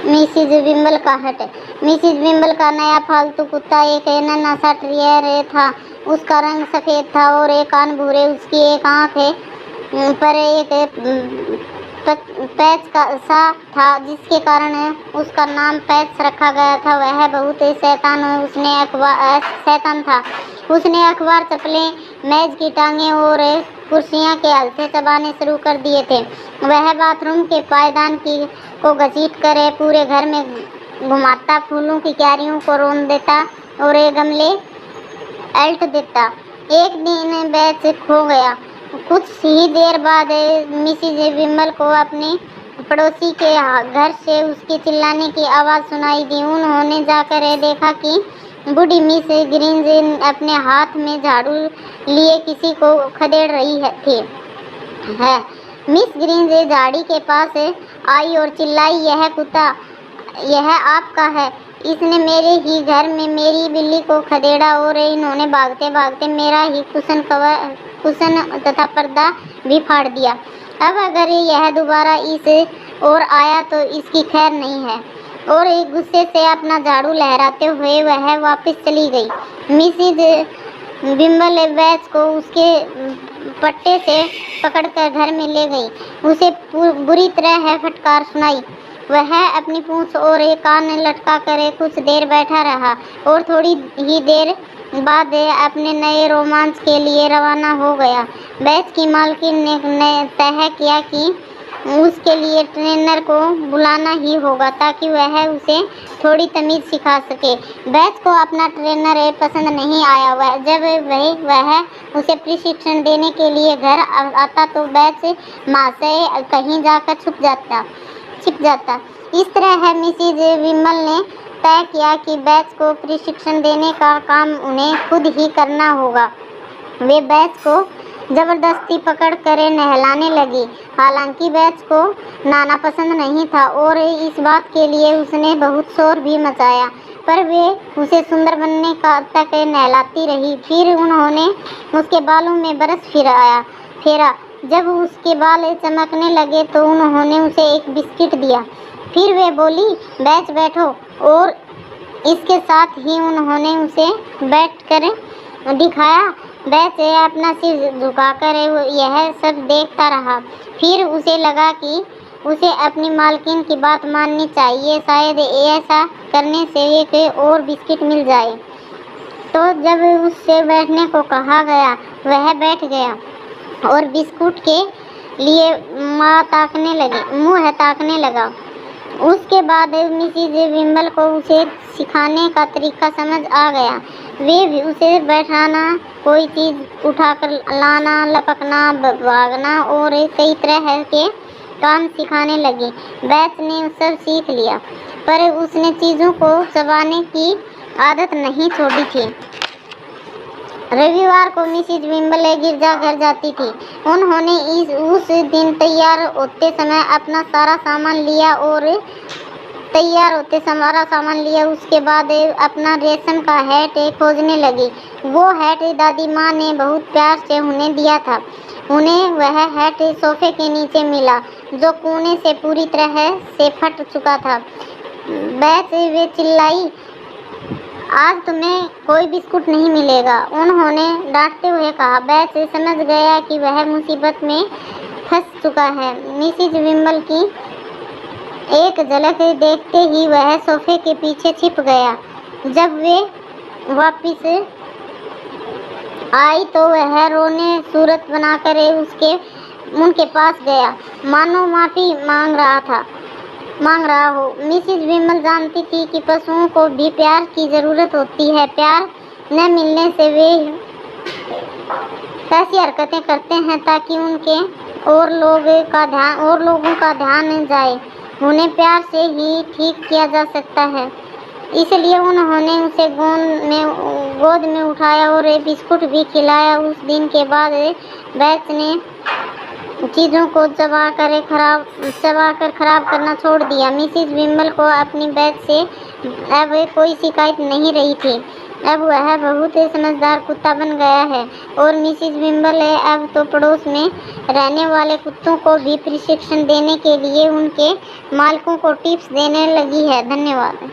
Mrs विम्बल का हट। Mrs विम्बल का नया पालतू कुत्ता एक नन्हा सा टेरियर था। उसका रंग सफ़ेद था और एक कान भूरे। उसकी एक आँख पर एक पैच का सा था, जिसके कारण उसका नाम पैच रखा गया था। वह बहुत शैतान था। उसने अखबार, चप्पलें, मेज की टांगें और कुर्सियां के हल्के चबाने शुरू कर दिए थे। वह बाथरूम के पायदान को घसीट कर पूरे घर में घुमाता, फूलों की क्यारियों को रौंद देता और गमले उलट देता। एक दिन बैच खो गया। कुछ ही देर बाद मिसिज विम्बल को अपने पड़ोसी के घर से उसके चिल्लाने की आवाज़ सुनाई दी। उन्होंने जाकर देखा कि बूढ़ी मिस ग्रीन्स अपने हाथ में झाड़ू लिए किसी को खदेड़ रही थी। मिस ग्रीन्स झाड़ी के पास आई और चिल्लाई, "यह कुत्ता, यह आपका है। इसने मेरे ही घर में मेरी बिल्ली को खदेड़ा और इन्होंने भागते भागते मेरा ही कुशन तथा पर्दा भी फाड़ दिया। अब अगर यह दोबारा इस ओर आया तो इसकी खैर नहीं है।" और एक गुस्से से अपना झाड़ू लहराते हुए वह वापस चली गई। मिसिज विम्बल बैच को उसके पट्टे से पकड़कर घर में ले गई। उसे बुरी तरह फटकार सुनाई। वह अपनी पूंछ और एक कान लटका कर कुछ देर बैठा रहा और थोड़ी ही देर बाद अपने नए रोमांच के लिए रवाना हो गया। बैच की मालकिन ने तय किया कि उसके लिए ट्रेनर को बुलाना ही होगा ताकि वह उसे थोड़ी तमीज़ सिखा सके। बैच को अपना ट्रेनर पसंद नहीं आया। जब वह उसे प्रशिक्षण देने के लिए घर आता तो बैच महाशय कहीं जाकर छिप जाता। इस तरह मिसिज विम्बल ने तय किया कि बैच को प्रशिक्षण देने का काम उन्हें खुद ही करना होगा। वे बैच को जबरदस्ती पकड़ कर नहलाने लगी। हालांकि बैच को नहाना पसंद नहीं था और इस बात के लिए उसने बहुत शोर भी मचाया, पर वे उसे सुंदर बनने तक नहलाती रही। फिर उन्होंने उसके बालों में ब्रश फेरा। जब उसके बाल चमकने लगे तो उन्होंने उसे एक बिस्किट दिया। फिर वे बोली, "बैच बैठो।" और इसके साथ ही उन्होंने उसे बैठकर दिखाया। बैच अपना सिर झुकाकर यह सब देखता रहा। फिर उसे लगा कि उसे अपनी मालकिन की बात माननी चाहिए। शायद ऐसा करने से एक और बिस्किट मिल जाए। तो जब उससे बैठने को कहा गया, वह बैठ गया और बिस्कुट के लिए मुँह ताकने लगा। उसके बाद मिसिज विम्बल को उसे सिखाने का तरीका समझ आ गया। वे भी उसे बैठाना, कोई चीज़ उठाकर लाना, लपकना, भागना और कई तरह के काम सिखाने लगी। बैच ने सब सीख लिया, पर उसने चीज़ों को चबाने की आदत नहीं छोड़ी थी। रविवार को मिसिज विम्बल गिरजाघर जाती थी। उन्होंने उस दिन तैयार होते समय अपना सारा सामान लिया। उसके बाद अपना रेशम का हैट खोजने लगी। वो हैट दादी माँ ने बहुत प्यार से उन्हें दिया था। उन्हें वह हैट सोफे के नीचे मिला, जो कोने से पूरी तरह से फट चुका था। बैच वे चिल्लाई, "आज तुम्हें कोई बिस्कुट नहीं मिलेगा," उन्होंने डांटते हुए कहा। बैच समझ गया कि वह मुसीबत में फंस चुका है। मिसिज विम्बल की एक झलक देखते ही वह सोफे के पीछे छिप गया। जब वे वापस आई तो वह रोने सूरत बनाकर उनके पास गया, मानो माफ़ी मांग रहा हो। मिसिज विम्बल जानती थी कि पशुओं को भी प्यार की ज़रूरत होती है। प्यार न मिलने से वे ऐसी हरकतें करते हैं ताकि उनके और लोगों का ध्यान जाए। उन्हें प्यार से ही ठीक किया जा सकता है। इसलिए उन्होंने उसे गोद में उठाया और बिस्कुट भी खिलाया। उस दिन के बाद बैच ने चीज़ों को चबाकर खराब करना छोड़ दिया। मिसिज विम्बल को अपनी बैच से अब कोई शिकायत नहीं रही थी। अब वह बहुत ही समझदार कुत्ता बन गया है और मिसिज विम्बल अब तो पड़ोस में रहने वाले कुत्तों को भी प्रशिक्षण देने के लिए उनके मालिकों को टिप्स देने लगी है। धन्यवाद।